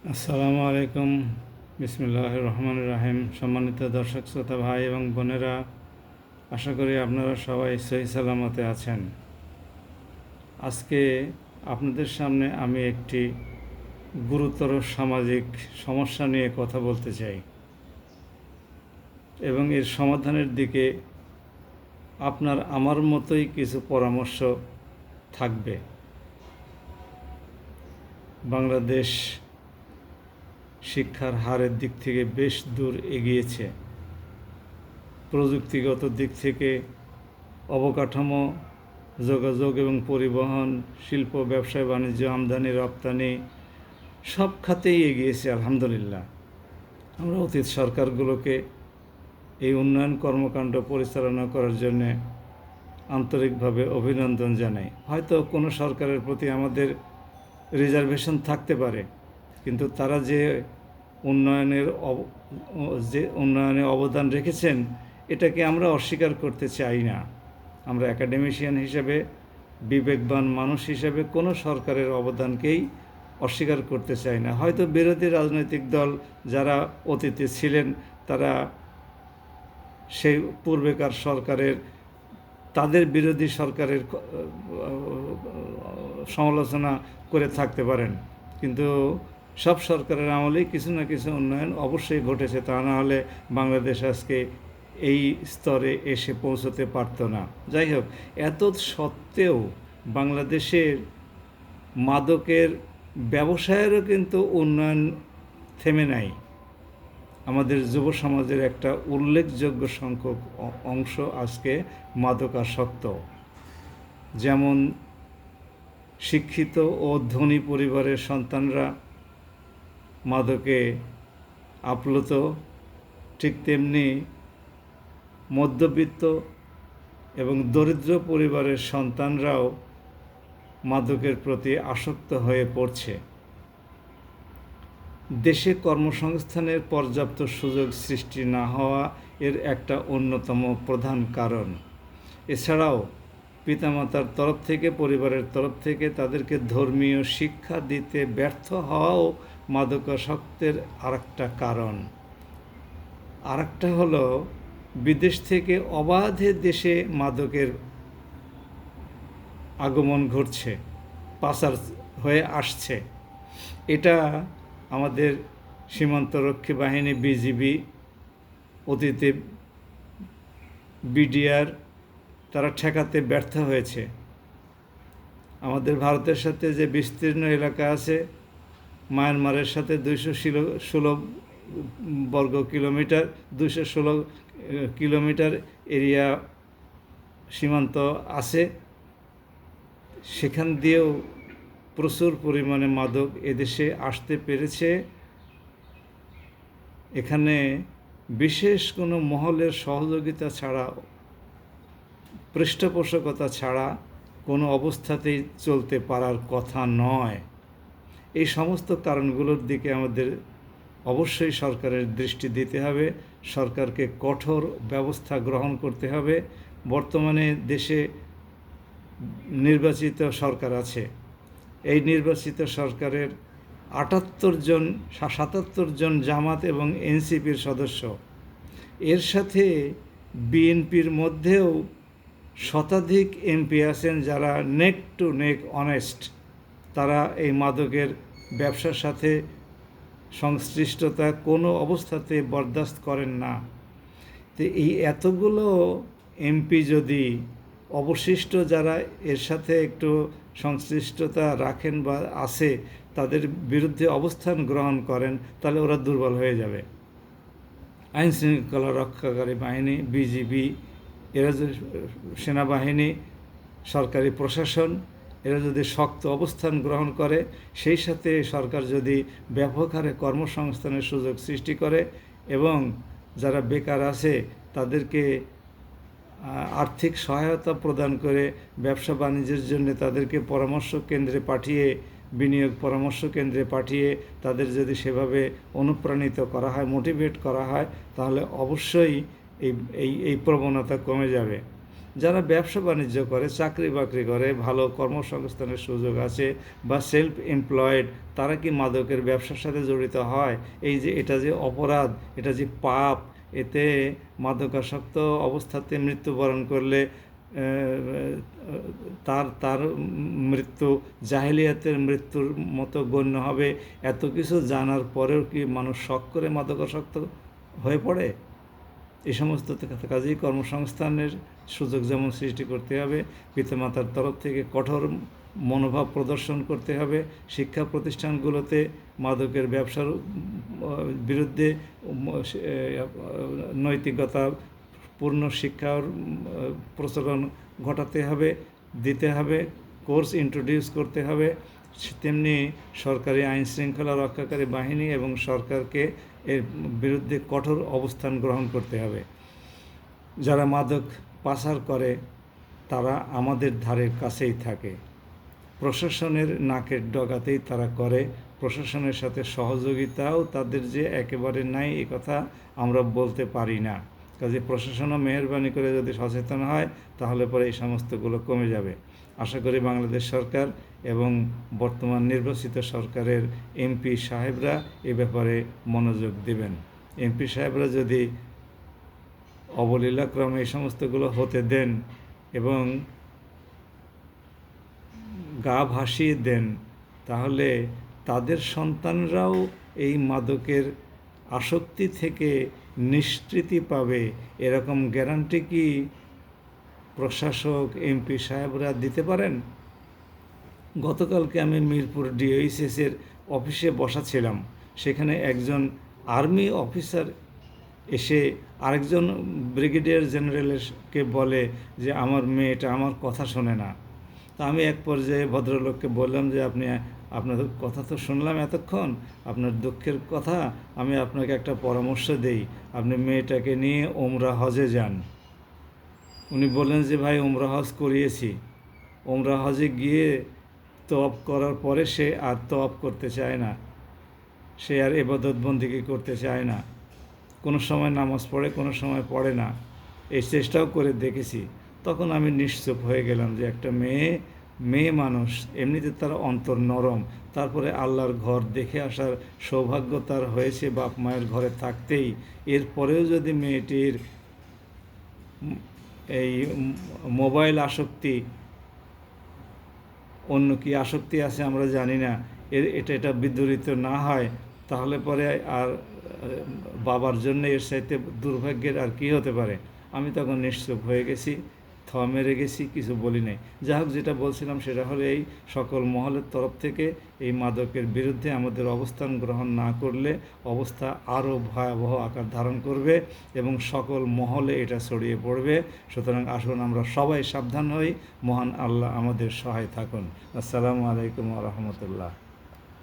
আসসালামু আলাইকুম। বিসমিল্লাহির রহমানির রহিম। সম্মানিত দর্শক শ্রোতা ভাই এবং বোনেরা, আশা করি আপনারা সবাই সহি সালামতে আছেন। আজকে আপনাদের সামনে আমি একটি গুরুতর সামাজিক সমস্যা নিয়ে কথা বলতে চাই এবং এর সমাধানের দিকে আপনার আমার মতোই কিছু পরামর্শ থাকবে। বাংলাদেশ শিক্ষার হারের দিক থেকে বেশ দূর এগিয়েছে। প্রযুক্তিগত দিক থেকে অবকাঠামো, যোগাযোগ এবং পরিবহন, শিল্প, ব্যবসায় বাণিজ্য, আমদানি রপ্তানি সব খাতেই এগিয়েছে আলহামদুলিল্লাহ। আমরা অতীত সরকারগুলোকে এই উন্নয়ন কর্মকাণ্ড পরিচালনা করার জন্য আন্তরিকভাবে অভিনন্দন জানাই। হয়তো কোনো সরকারের প্রতি আমাদের রিজার্ভেশন থাকতে পারে, কিন্তু তারা যে উন্নয়নে অবদান রেখেছেন এটাকে আমরা অস্বীকার করতে চাই না। আমরা একাডেমিশিয়ান হিসেবে, বিবেকবান মানুষ হিসেবে কোনো সরকারের অবদানকেই অস্বীকার করতে চাই না। হয়তো বিরোধী রাজনৈতিক দল যারা অতীতে ছিলেন তারা সেই পূর্বেকার সরকারের, তাদের বিরোধী সরকারের সমালোচনা করে থাকতে পারেন, কিন্তু সব সরকারের আমলেই কিছু না কিছু উন্নয়ন অবশ্যই ঘটেছে। তা না হলে বাংলাদেশ আজকে এই স্তরে এসে পৌঁছতে পারত না। যাই হোক, এত সত্ত্বেও বাংলাদেশের মাদকের ব্যবসায়েরও কিন্তু উন্নয়ন থেমে নাই। আমাদের যুব সমাজের একটা উল্লেখযোগ্য সংখ্যক অংশ আজকে মাদকাসক্ত। যেমন শিক্ষিত ও ধনী পরিবারের সন্তানরা মাদকে আপ্লুত, ঠিক তেমনি মধ্যবিত্ত এবং দরিদ্র পরিবারের সন্তানরাও মাদকের প্রতি আসক্ত হয়ে পড়ছে। দেশে কর্মসংস্থানের পর্যাপ্ত সুযোগ সৃষ্টি না হওয়া এর একটা অন্যতম প্রধান কারণ। এছাড়াও পিতামাতার তরফ থেকে, পরিবারের তরফ থেকে তাদেরকে ধর্মীয় শিক্ষা দিতে ব্যর্থ হওয়াও মাদকাসক্তের আরেকটা কারণ। আরেকটা হলো বিদেশ থেকে অবাধে দেশে মাদকের আগমন ঘটছে, পাচার হয়ে আসছে। এটা আমাদের সীমান্তরক্ষী বাহিনী, বিজিবি, অতীতে বিডিআর, তারা ঠেকাতে ব্যর্থ হয়েছে। আমাদের ভারতের সাথে যে বিস্তীর্ণ এলাকা আছে, মায়ানমারের সাথে 216 বর্গ কিলোমিটার, 216 কিলোমিটার এরিয়া সীমান্ত আছে, সেখান দিয়েও প্রচুর পরিমাণে মাদক এদেশে আসতে পেরেছে। এখানে বিশেষ কোনো মহলের সহযোগিতা ছাড়া, পৃষ্ঠপোষকতা ছাড়া কোনো অবস্থাতেই চলতে পারার কথা নয়। এই সমস্ত কারণগুলোর দিকে আমাদের অবশ্যই সরকারের দৃষ্টি দিতে হবে। সরকারকে কঠোর ব্যবস্থা গ্রহণ করতে হবে। বর্তমানে দেশে নির্বাচিত সরকার আছে। এই নির্বাচিত সরকারের 77 জন জামাত এবং এনসিপির সদস্য। এর সাথে বিএনপির মধ্যেও শতাধিক এমপি আছেন যারা নেক টু নেক অনেস্ট। তারা এই মাদকের ব্যবসার সাথে সংশ্লিষ্টতা কোনো অবস্থাতে বরদাস্ত করেন না। তো এই এতগুলো এমপি যদি অবশিষ্ট যারা এর সাথে একটু সংশ্লিষ্টতা রাখেন বা আছে তাদের বিরুদ্ধে অবস্থান গ্রহণ করেন, তাহলে ওরা দুর্বল হয়ে যাবে। আইন শৃঙ্খলা রক্ষাকারী বাহিনী, বিজিবি, এরা যদি, সেনাবাহিনী, সরকারি প্রশাসন, এরা যদি শক্ত অবস্থান গ্রহণ করে, সেই সাথে সরকার যদি ব্যাপক হারে কর্মসংস্থানের সুযোগ সৃষ্টি করে এবং যারা বেকার আছে তাদেরকে আর্থিক সহায়তা প্রদান করে ব্যবসা বাণিজ্যের জন্য তাদেরকে পরামর্শ কেন্দ্রে পাঠিয়ে, বিনিয়োগ পরামর্শ কেন্দ্রে পাঠিয়ে তাদের যদি সেভাবে অনুপ্রাণিত করা হয়, মোটিভেট করা হয়, তাহলে অবশ্যই এই প্রবণতা কমে যাবে। যারা ব্যবসা বাণিজ্য করে, চাকরি বাকরি করে, ভালো কর্মসংস্থানের সুযোগ আছে বা সেলফ এমপ্লয়েড, তারা কি মাদকের ব্যবসার সাথে জড়িত হয়? এই যে এটা যে অপরাধ, এটা যে পাপ, এতে মাদকাসক্ত অবস্থাতে মৃত্যুবরণ করলে তার তার মৃত্যু জাহেলিয়াতের মৃত্যুর মতো গণ্য হবে। এত কিছু জানার পরেও কি মানুষ শখ করে মাদকাসক্ত হয়ে পড়ে? এই সমস্ত কাজেই কর্মসংস্থানের সুযোগ যেমন সৃষ্টি করতে হবে, পিতামাতার তরফ থেকে কঠোর মনোভাব প্রদর্শন করতে হবে, শিক্ষা প্রতিষ্ঠানগুলোতে মাদকের ব্যবসার বিরুদ্ধে নৈতিকতা পূর্ণ শিক্ষার প্রচলন ঘটাতে হবে, দিতে হবে, কোর্স ইন্ট্রোডিউস করতে হবে। তেমনি সরকারি আইন শৃঙ্খলা রক্ষাকারী বাহিনী এবং সরকারকে এর বিরুদ্ধে কঠোর অবস্থান গ্রহণ করতে হবে। যারা মাদক পাচার করে তারা আমাদের ধারের কাছেই থাকে, প্রশাসনের নাকের ডগাতেই তারা করে। প্রশাসনের সাথে সহযোগিতাও তাদের যে একেবারে নাই এ কথা আমরা বলতে পারি না। কাজে প্রশাসনও মেহেরবানি করে যদি সচেতন হয় তাহলে পরে এই সমস্তগুলো কমে যাবে। আশা করি বাংলাদেশ সরকার এবং বর্তমান নির্বাচিত সরকারের এমপি সাহেবরা এ ব্যাপারে মনোযোগ দেবেন। এমপি সাহেবরা যদি অবলীলাক্রমে এই সমস্তগুলো হতে দেন এবং গা ভাসিয়ে দেন, তাহলে তাদের সন্তানরাও এই মাদকের আসক্তি থেকে নিষ্কৃতি পাবে। এরকম গ্যারান্টি কি প্রশাসক এমপি সাহেবরা দিতে পারেন? গতকালকে আমি মিরপুর ডিওএইচএসের অফিসে বসা ছিলাম। সেখানে একজন আর্মি অফিসার এসে আরেকজন ব্রিগেডিয়ার জেনারেলকে বলে যে আমার মেয়েটা আমার কথা শোনে না। তা আমি এক পর্যায়ে ভদ্রলোককে বললাম যে আপনার কথা তো শুনলাম এতক্ষণ, আপনার দুঃখের কথা, আমি আপনাকে একটা পরামর্শ দেই, আপনি মেয়েটাকে নিয়ে ওমরা হজে যান। উনি বললেন যে ভাই ওমরা হজ করিয়েছি, ওমরা হজে গিয়ে তওয়াব করার পরে সে আর তওয়াব করতে চায় না, সে আর ইবাদত বন্দেগী করতে চায় না, কোনো সময় নামাজ পড়ে, কোনো সময় পড়ে না। এই চেষ্টাও করে দেখেছি। তখন আমি নিশ্চুপ হয়ে গেলাম যে একটা মেয়ে মানুষ, এমনিতে তার অন্তর নরম, তারপরে আল্লাহর ঘর দেখে আসার সৌভাগ্য তার হয়েছে বাপ মায়ের ঘরে থাকতেই। এরপরেও যদি মেয়েটির এই মোবাইল আসক্তি, অন্য কি আসক্তি আছে আমরা জানি না, এটা বিদ্যুরিত না হয়, তাহলে পরে আর বাবার জন্য এর চাইতে দুর্ভাগ্যের আর কি হতে পারে। আমি তখন নিশ্চুপ হয়ে গেছি, মেরে গেছি, কিছু বলি নাই। যা হোক, যেটা বলছিলাম সেটা হলো এই সকল মহলের তরফ থেকে এই মাদকের বিরুদ্ধে আমাদের অবস্থান গ্রহণ না করলে অবস্থা আরও ভয়াবহ আকার ধারণ করবে এবং সকল মহলে এটা ছড়িয়ে পড়বে। সুতরাং আসুন আমরা সবাই সাবধান হই। মহান আল্লাহ আমাদের সহায় থাকুন। আসসালামু আলাইকুম ওয়া রাহমাতুল্লাহ।